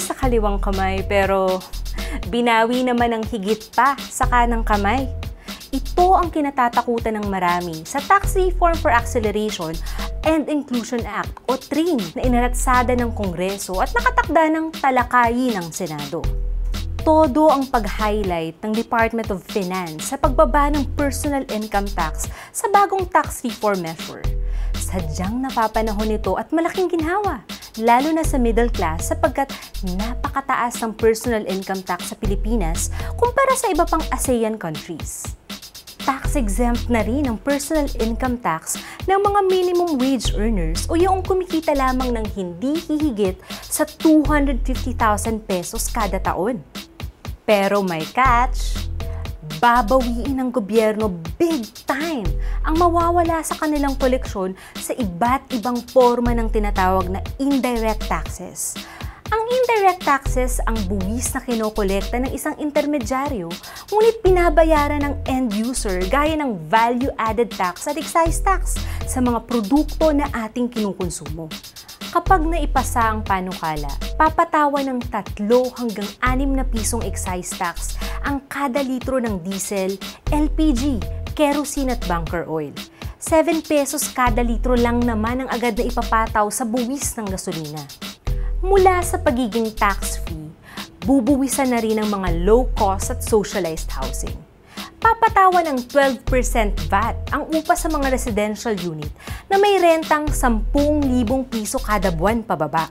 sa kaliwang kamay pero binawi naman ng higit pa sa kanang kamay. Ito ang kinatatakutan ng marami sa Tax Reform for Acceleration and Inclusion Act o TRIN na inaratsada ng Kongreso at nakatakda ng talakayin ng Senado. Todo ang pag-highlight ng Department of Finance sa pagbaba ng personal income tax sa bagong tax reform measure. Sadyang napapanahon ito at malaking ginhawa, lalo na sa middle class sapagkat napakataas ng personal income tax sa Pilipinas kumpara sa iba pang ASEAN countries. Tax-exempt na rin ang personal income tax ng mga minimum wage earners o yung kumikita lamang ng hindi hihigit sa 250,000 pesos kada taon. Pero may catch, babawiin ng gobyerno big time ang mawawala sa kanilang koleksyon sa iba't ibang forma ng tinatawag na indirect taxes. Ang indirect taxes ang buwis na kinokolekta ng isang intermedyaryo, ngunit binabayaran ng end user gaya ng value-added tax at excise tax sa mga produkto na ating kinukonsumo. Kapag naipasa ang panukala, papatawan ng 3 hanggang 6 na pisong excise tax ang kada litro ng diesel, LPG, kerosene at bunker oil. 7 pesos kada litro lang naman ang agad na ipapataw sa buwis ng gasolina. Mula sa pagiging tax-free, bubuwisan na rin ang mga low-cost at socialized housing. Papatawan ng 12% VAT ang upa sa mga residential unit na may rentang 10,000 piso kada buwan pababa.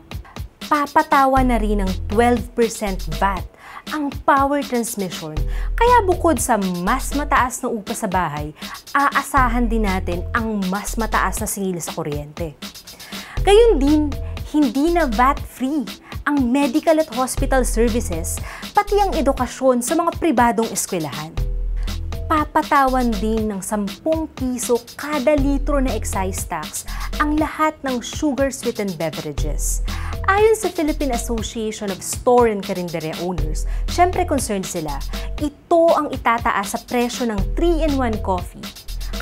Papatawan na rin ng 12% VAT ang power transmission, kaya bukod sa mas mataas na upa sa bahay, aasahan din natin ang mas mataas na singil sa kuryente. Gayun din, hindi na VAT-free ang medical at hospital services, pati ang edukasyon sa mga pribadong eskwelahan. Papatawan din ng 10 piso kada litro na excise tax ang lahat ng sugar-sweetened beverages. Ayon sa Philippine Association of Store and Carinderia Owners, syempre concerned sila, ito ang itataas sa presyo ng 3-in-1 coffee,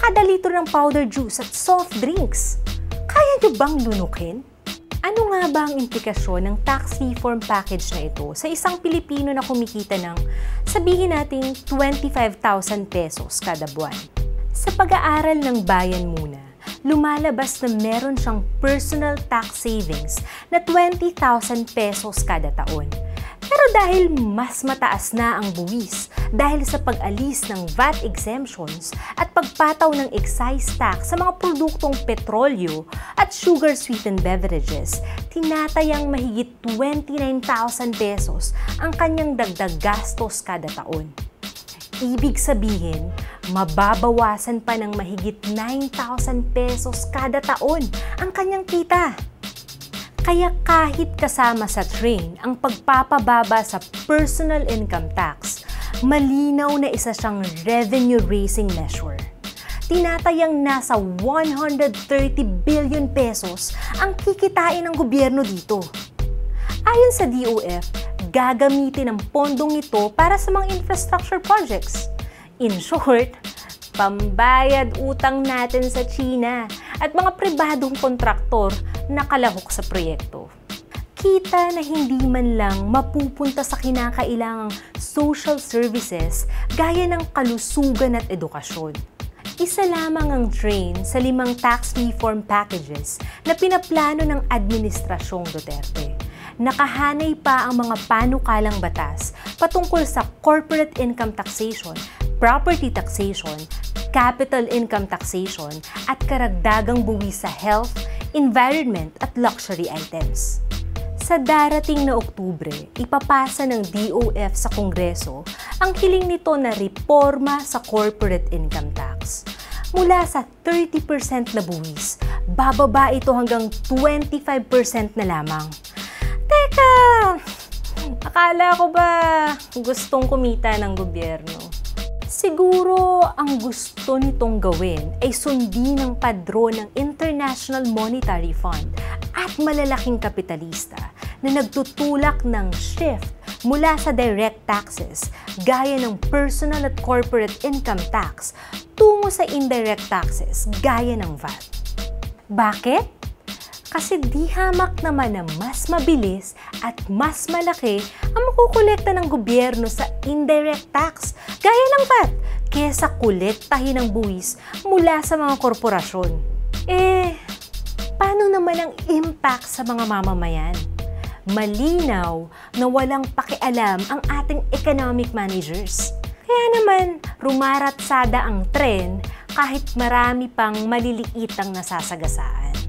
kada litro ng powder juice at soft drinks. Kaya niyo bang lunukin? Ano nga ba ang implikasyon ng tax reform package na ito sa isang Pilipino na kumikita ng, sabihin nating 25,000 pesos kada buwan? Sa pag-aaral ng Bayan Muna, lumalabas na meron siyang personal tax savings na 20,000 pesos kada taon. Pero dahil mas mataas na ang buwis dahil sa pag-alis ng VAT exemptions at pagpataw ng excise tax sa mga produktong petrolyo at sugar-sweetened beverages, tinatayang mahigit 29,000 pesos ang kanyang dagdag gastos kada taon. Ibig sabihin, mababawasan pa ng mahigit 9,000 pesos kada taon ang kanyang kita. Kaya kahit kasama sa TRIN ang pagpapababa sa personal income tax, malinaw na isa siyang revenue-raising measure. Tinatayang nasa 130 billion pesos ang kikitain ng gobyerno dito. Ayon sa DOF, gagamitin ang pondong ito para sa mga infrastructure projects. In short, pambayad utang natin sa China at mga pribadong kontraktor na kalahok sa proyekto. Kita na hindi man lang mapupunta sa kinakailangang social services gaya ng kalusugan at edukasyon. Isa lamang ang TRIN sa 5 tax reform packages na pinaplano ng Administrasyong Duterte. Nakahanay pa ang mga panukalang batas patungkol sa corporate income taxation, property taxation, capital income taxation at karagdagang buwis sa health, environment at luxury items. Sa darating na Oktubre, ipapasa ng DOF sa Kongreso ang hiling nito na reforma sa corporate income tax. Mula sa 30% na buwis, bababa ito hanggang 25% na lamang. Teka! Akala ko ba gustong kumita ng gobyerno? Siguro ang gusto nitong gawin ay sundin ang padron ng International Monetary Fund at malalaking kapitalista na nagtutulak ng shift mula sa direct taxes gaya ng personal at corporate income tax tungo sa indirect taxes gaya ng VAT. Bakit? Kasi di hamak naman na mas mabilis at mas malaki ang makukolekta ng gobyerno sa indirect tax, gaya ng VAT, kesa kolektahin ng buwis mula sa mga korporasyon. Paano naman ang impact sa mga mamamayan? Malinaw na walang pakialam ang ating economic managers. Kaya naman, rumaratsada ang trend kahit marami pang maliliit ang nasasagasaan.